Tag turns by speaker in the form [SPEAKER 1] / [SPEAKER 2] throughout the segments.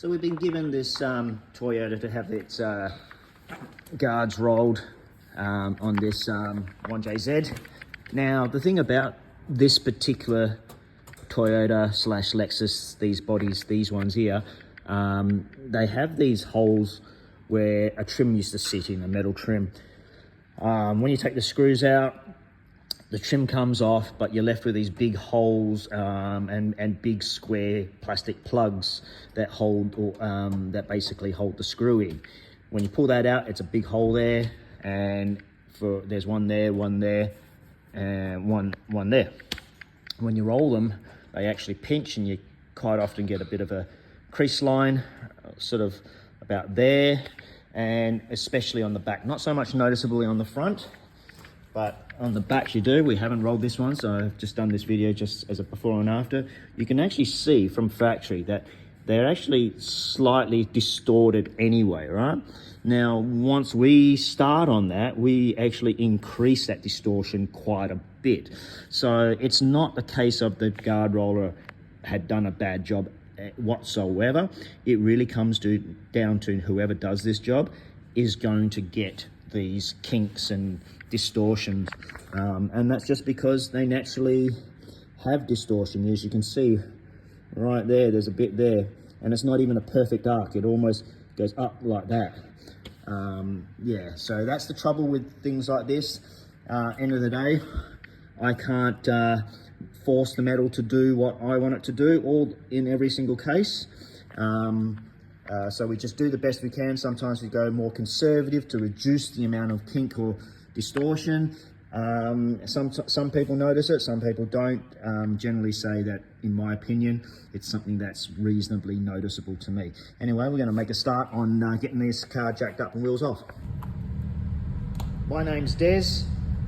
[SPEAKER 1] So we've been given this Toyota to have its guards rolled on this 1JZ. Now the thing about this particular Toyota slash Lexus, these bodies, these ones here, they have these holes where a trim used to sit in, a metal trim. When you take the screws out, the trim comes off, but you're left with these big holes and big square plastic plugs that hold, that basically hold the screw in. When you pull that out, it's a big hole there, and there's one there, and one there. When you roll them, they actually pinch, and you quite often get a bit of a crease line, sort of about there, and especially on the back. Not so much noticeably on the front, but on the back you do. We haven't rolled this one, so I've just done this video just as a before and after. You can actually see from factory that they're actually slightly distorted anyway, right? Now, once we start on that, we actually increase that distortion quite a bit. So it's not the case of the guard roller had done a bad job whatsoever. It really comes down to whoever does this job is going to get these kinks and distortions, and that's just because they naturally have distortion. As you can see right there, there's a bit there, and it's not even a perfect arc. It almost goes up like that. Yeah, so that's the trouble with things like this. End of the day, I can't force the metal to do what I want it to do all in every single case. So we just do the best we can. Sometimes we go more conservative to reduce the amount of kink or distortion. Some people notice it, some people don't. Generally say that, in my opinion, it's something that's reasonably noticeable to me. Anyway, we're going to make a start on getting this car jacked up and wheels off. My name's Des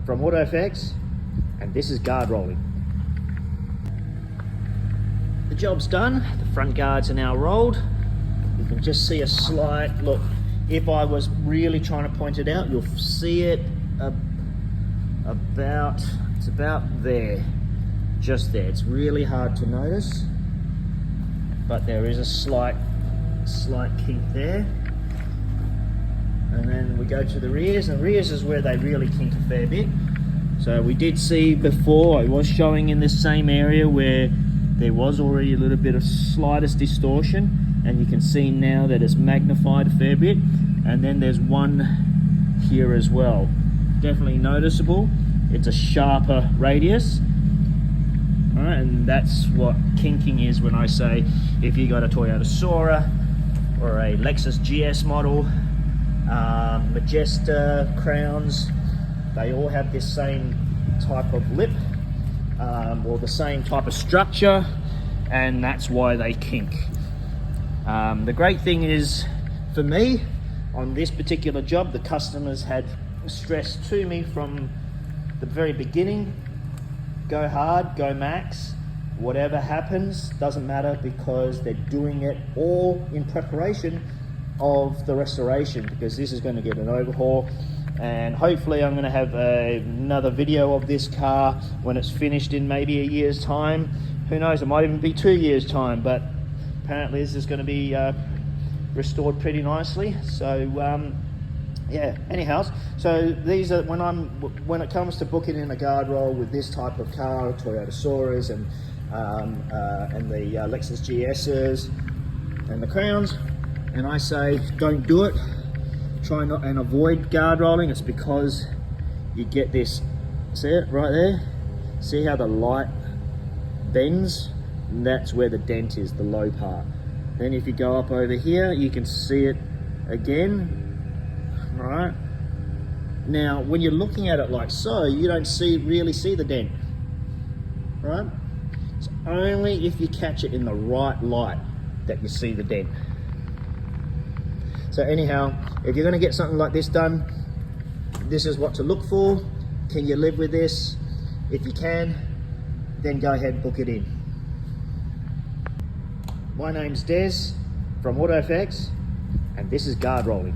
[SPEAKER 1] from AutoFX, and this is guard rolling. The job's done. The front guards are now rolled. You can just see a slight look. If I was really trying to point it out, you'll see it it's about there, just there. It's really hard to notice, but there is a slight kink there. And then we go to the rears, and the rears is where they really kink a fair bit. So we did see before, I was showing in this same area where there was already a little bit of slightest distortion, and you can see now that it's magnified a fair bit. And then there's one here as well, definitely noticeable. It's a sharper radius. All right, and that's what kinking is when I say if you got a Toyota Soarer or a Lexus GS model, Majesta, Crowns, they all have this same type of lip, or the same type of structure, and that's why they kink. The great thing is, for me, on this particular job, the customers had stressed to me from the very beginning, go hard, go max, whatever happens, doesn't matter, because they're doing it all in preparation of the restoration, because this is going to get an overhaul. And hopefully I'm going to have another video of this car when it's finished in maybe a year's time. Who knows, it might even be 2 years time, but apparently this is going to be restored pretty nicely. So yeah, anyhow, so these are when it comes to booking in a guard roll with this type of car, Toyota Soarers and the Lexus GSs and the Crowns, and I say don't do it. Try not and avoid guard rolling. It's because you get this, see it right there? See how the light bends? And that's where the dent is, the low part. Then if you go up over here, you can see it again. All right. Now, when you're looking at it like so, you don't really see the dent, right? It's only if you catch it in the right light that you see the dent. So anyhow, if you're going to get something like this done, this is what to look for. Can you live with this? If you can, then go ahead and book it in. My name's Des from AutoFX, and this is guard rolling.